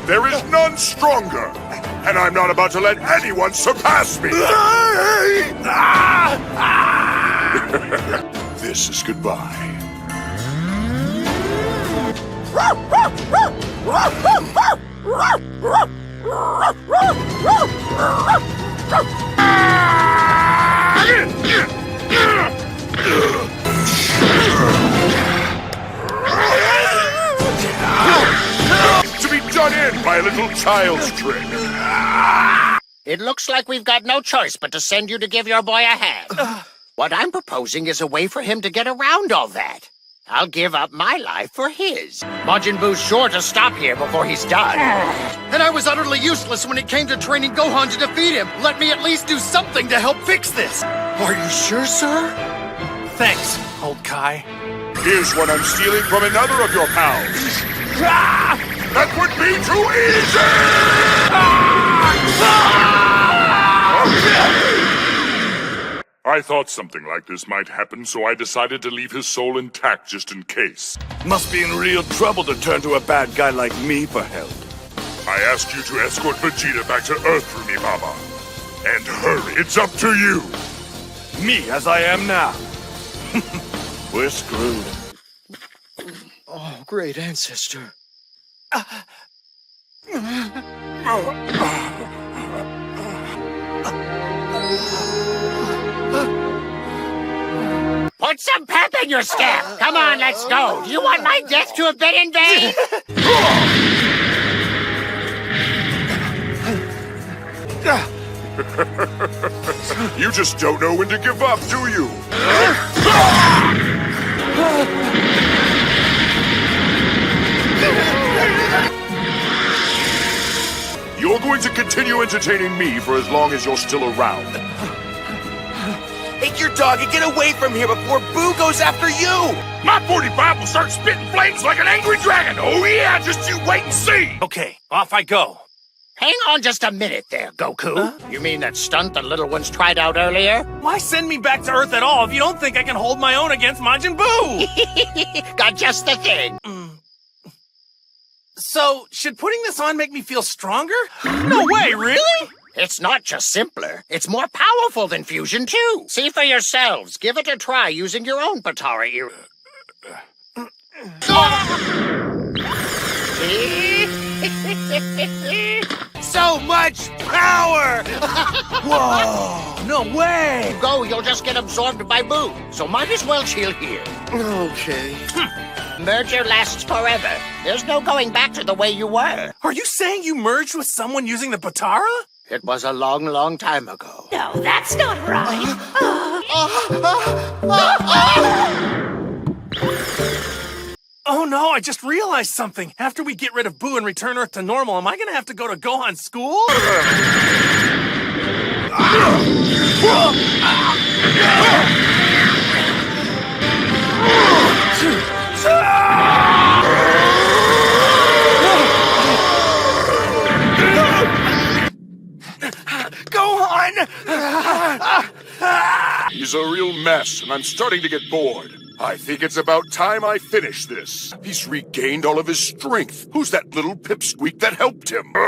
There is none stronger, and I'm not about to let anyone surpass me. This is goodbye. To be done in by a little child's trick. It looks like we've got no choice but to send you to give your boy a hand. What I'm proposing is a way for him to get around all that. I'll give up my life for his. Majin Buu's sure to stop here before he's done. And I was utterly useless when it came to training Gohan to defeat him. Let me at least do something to help fix this. Are you sure, sir? Thanks, old Kai. Here's what I'm stealing from another of your pals. That would be too easy! I thought something like this might happen, so I decided to leave his soul intact just in case. Must be in real trouble to turn to a bad guy like me for help. I asked you to escort Vegeta back to Earth for me, Baba. And hurry, it's up to you! Me as I am now. We're screwed. Oh, great ancestor. Put some pep in your step. Come on, let's go. Do you want my death to have been in vain? You just don't know when to give up, do you? You're going to continue entertaining me for as long as you're still around. Take your dog and get away from here before Boo goes after you! My 45 will start spitting flames like an angry dragon! Oh yeah, just you wait and see! Okay, off I go. Hang on just a minute there, Goku. You mean that stunt the little ones tried out earlier? Why send me back to Earth at all if you don't think I can hold my own against Majin Buu? Got just the thing. So, should putting this on make me feel stronger? No way, really? It's not just simpler. It's more powerful than fusion, too. See for yourselves. Give it a try using your own Patara ear. So much power! Whoa, no way! Go, you'll just get absorbed by Boo. So might as well chill here. Okay. Merger lasts forever. There's no going back to the way you were. Are you saying you merged with someone using the Patara? It was a long, long time ago. No, that's not right. Oh no, I just realized something. After we get rid of Boo and return Earth to normal, am I gonna have to go to Gohan's school? Gohan! He's a real mess, and I'm starting to get bored. I think it's about time I finish this. He's regained all of his strength. Who's that little pipsqueak that helped him? Not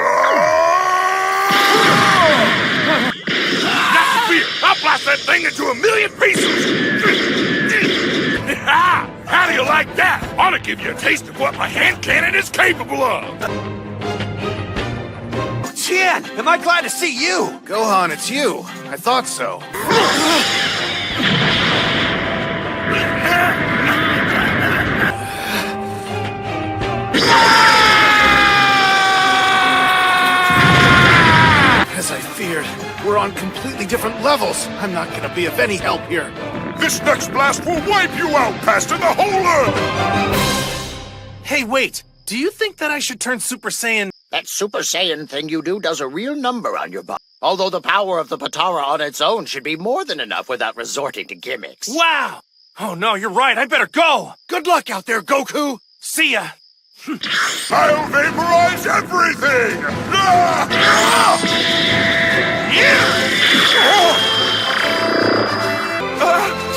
fear! I'll blast that thing into a million pieces! How do you like that? Ought to give you a taste of what my hand cannon is capable of! Tien, am I glad to see you? Gohan, it's you. I thought so. As I feared, we're on completely different levels. I'm not gonna be of any help here. This next blast will wipe you out, past in the whole Earth! Hey, wait. Do you think that I should turn Super Saiyan? That Super Saiyan thing you do does a real number on your body. Although the power of the Patara on its own should be more than enough without resorting to gimmicks. Wow! Oh no, you're right. I better go. Good luck out there, Goku! See ya. I'll vaporize everything!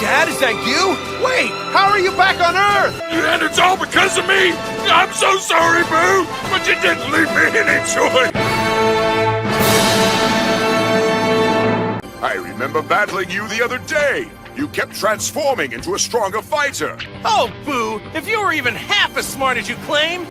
Dad, is that you? Wait, how are you back on Earth? And it's all because of me! I'm so sorry, Boo! But you didn't leave me any choice! I remember battling you the other day. You kept transforming into a stronger fighter. Oh, Boo! If you were even half as smart as you claim...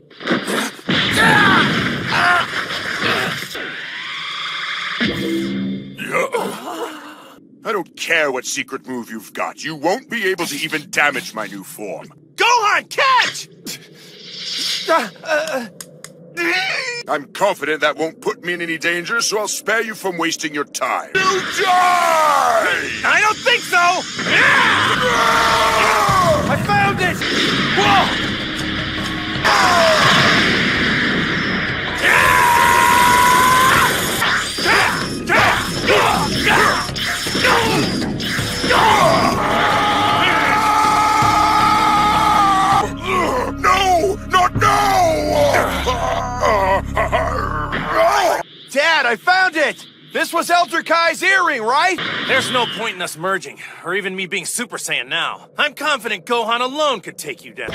I don't care what secret move you've got. You won't be able to even damage my new form. Gohan, catch! I'm confident that won't put me in any danger, so I'll spare you from wasting your time. You die! I don't think so! I found it! Whoa! No! Not now! Dad, I found it! This was Elder Kai's earring, right? There's no point in us merging, or even me being Super Saiyan now. I'm confident Gohan alone could take you down.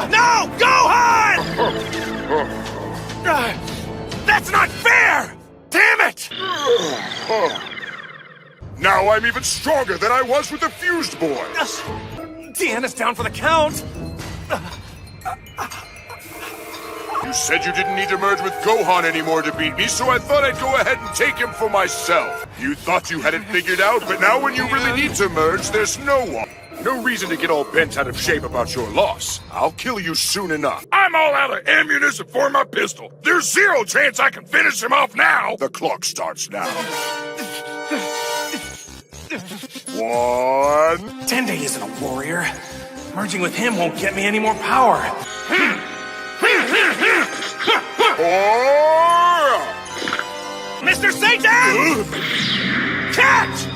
No! Gohan! That's not fair! Damn it! Now I'm even stronger than I was with the fused boy. Deanna's down for the count. You said you didn't need to merge with Gohan anymore to beat me, so I thought I'd go ahead and take him for myself. You thought you had it figured out, but now when you really need to merge, there's no one. No reason to get all bent out of shape about your loss. I'll kill you soon enough. I'm all out of ammunition for my pistol. There's zero chance I can finish him off now. The clock starts now. 1. Tende isn't a warrior. Merging with him won't get me any more power. 4. Mr. Satan! Catch!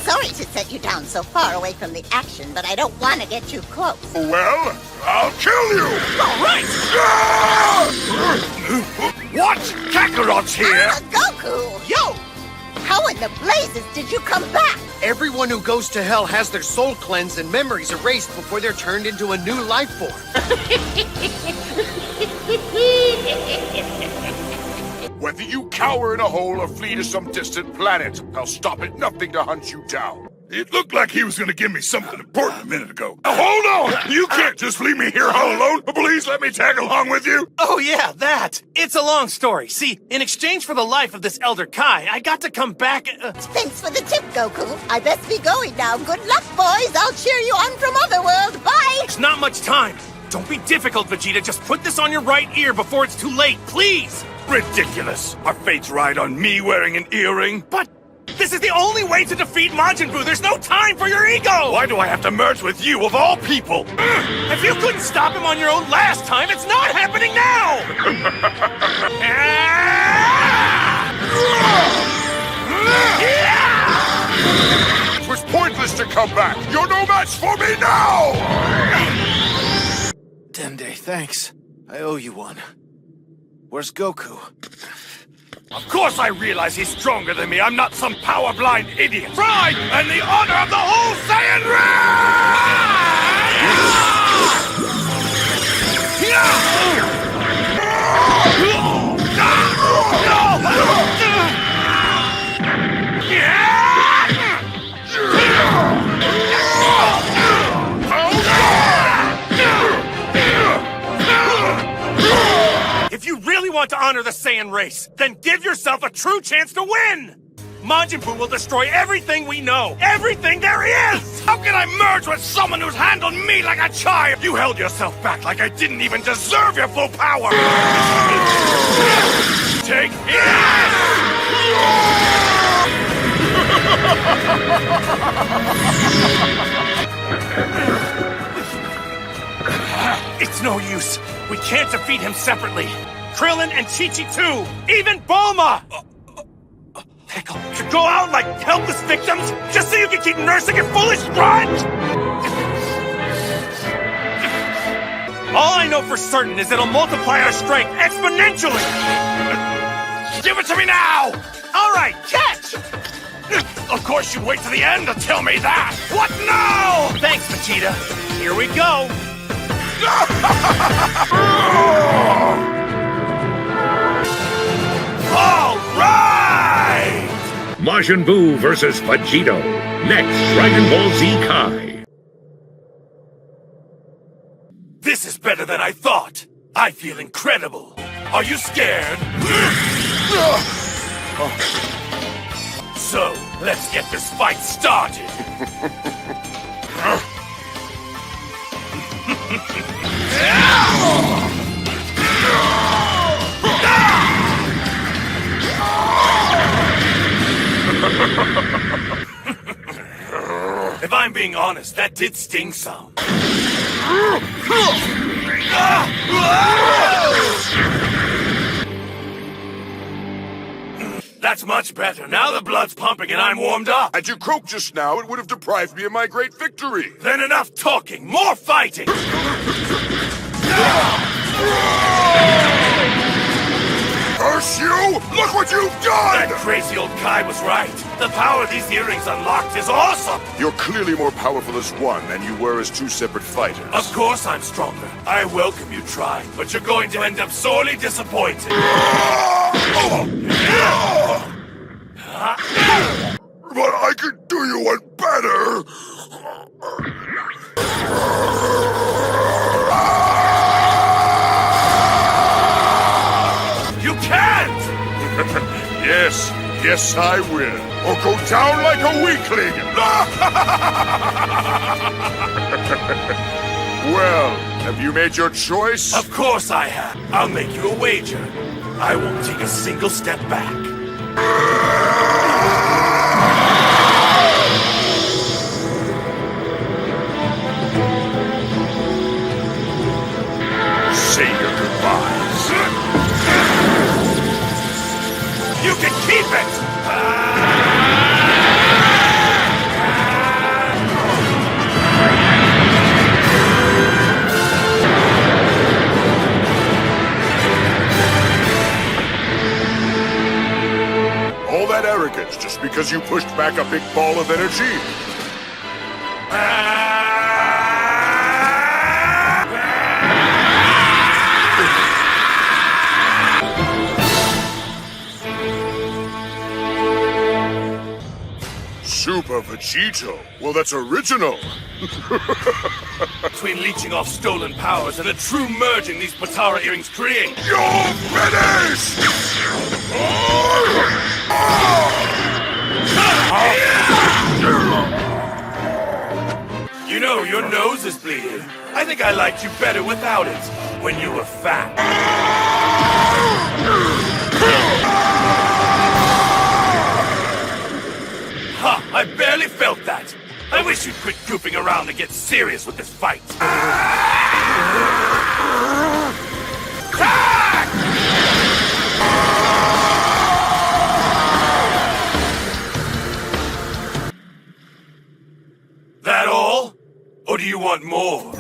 Sorry to set you down so far away from the action, but I don't want to get too close. Well, I'll kill you! All right! What? Kakarot's here! Ah, Goku! Yo! How in the blazes did you come back? Everyone who goes to hell has their soul cleansed and memories erased before they're turned into a new life form. Whether you cower in a hole or flee to some distant planet, I'll stop at nothing to hunt you down. It looked like he was gonna give me something important a minute ago. Now, hold on! You can't just leave me here all alone! Please let me tag along with you! Oh yeah, that! It's a long story. See, in exchange for the life of this Elder Kai, I got to come back... Thanks for the tip, Goku. I best be going now. Good luck, boys. I'll cheer you on from Otherworld. Bye! There's not much time. Don't be difficult, Vegeta. Just put this on your right ear before it's too late, please! Ridiculous! Our fates ride on me wearing an earring? But this is the only way to defeat Majin Buu. There's no time for your ego! Why do I have to merge with you, of all people? If you couldn't stop him on your own last time, it's not happening now! It was pointless to come back. You're no match for me now! Dende, thanks. I owe you one. Where's Goku? Of course I realize he's stronger than me. I'm not some power-blind idiot. Pride and the honor of the whole Saiyan If you really want to honor the Saiyan race, then give yourself a true chance to win! Majin Buu will destroy everything we know! Everything there is! How can I merge with someone who's handled me like a child? You held yourself back like I didn't even deserve your full power! Take It's no use. We can't defeat him separately. Krillin and Chi-Chi too! Even Bulma! Pickle, to go out like helpless victims just so you can keep nursing your foolish grudge? All I know for certain is it'll multiply our strength exponentially! Give it to me now! All right, catch! Of course you wait to the end to tell me that! What now? Thanks, Vegeta. Here we go! All right! Majin Buu versus Vegito. Next, Dragon Ball Z Kai. This is better than I thought. I feel incredible. Are you scared? So, let's get this fight started. If I'm being honest, that did sting some. That's much better. Now the blood's pumping and I'm warmed up. Had you croaked just now, it would have deprived me of my great victory. Then enough talking, more fighting! Curse you! Look what you've done! That crazy old Kai was right. The power these earrings unlocked is awesome! You're clearly more powerful as one than you were as two separate fighters. Of course I'm stronger. I welcome you trying, but you're going to end up sorely disappointed. But I could do you one better! You can't! Yes, I will. Or go down like a weakling! Well, have you made your choice? Of course I have. I'll make you a wager. I won't take a single step back. Say your goodbyes. You can keep it! All that arrogance just because you pushed back a big ball of energy? Super Vegito. Well, that's original. Between leeching off stolen powers and the true merging these Potara earrings create. You're finished! You know, your nose is bleeding. I think I liked you better without it, when you were fat. Ha! I barely felt that. I wish you'd quit goofing around and get serious with this fight. That all? Or do you want more?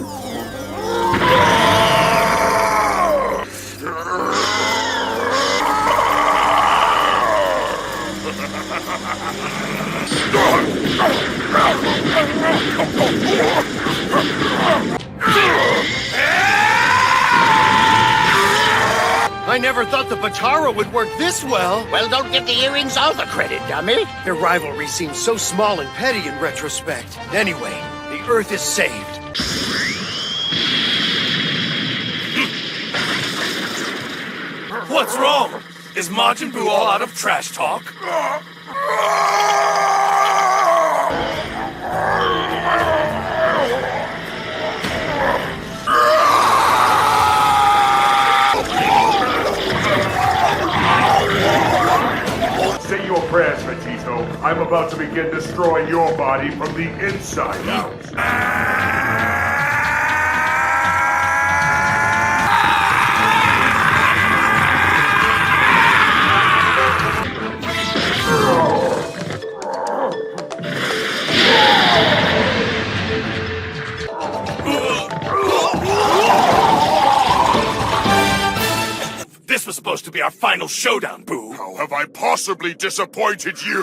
I never thought the Potara would work this well. Well, don't give the earrings all the credit, dummy. Their rivalry seems so small and petty in retrospect. Anyway, the Earth is saved. What's wrong? Is Majin Buu all out of trash talk? Say your prayers, Vegito. I'm about to begin destroying your body from the inside out. This was supposed to be our final showdown, Boo. How have I possibly disappointed you?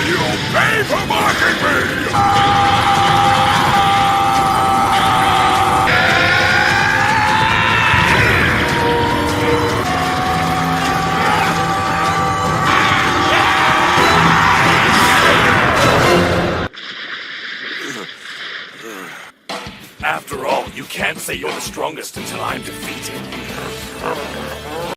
You'll pay for mocking me! After all, you can't say you're the strongest until I'm defeated.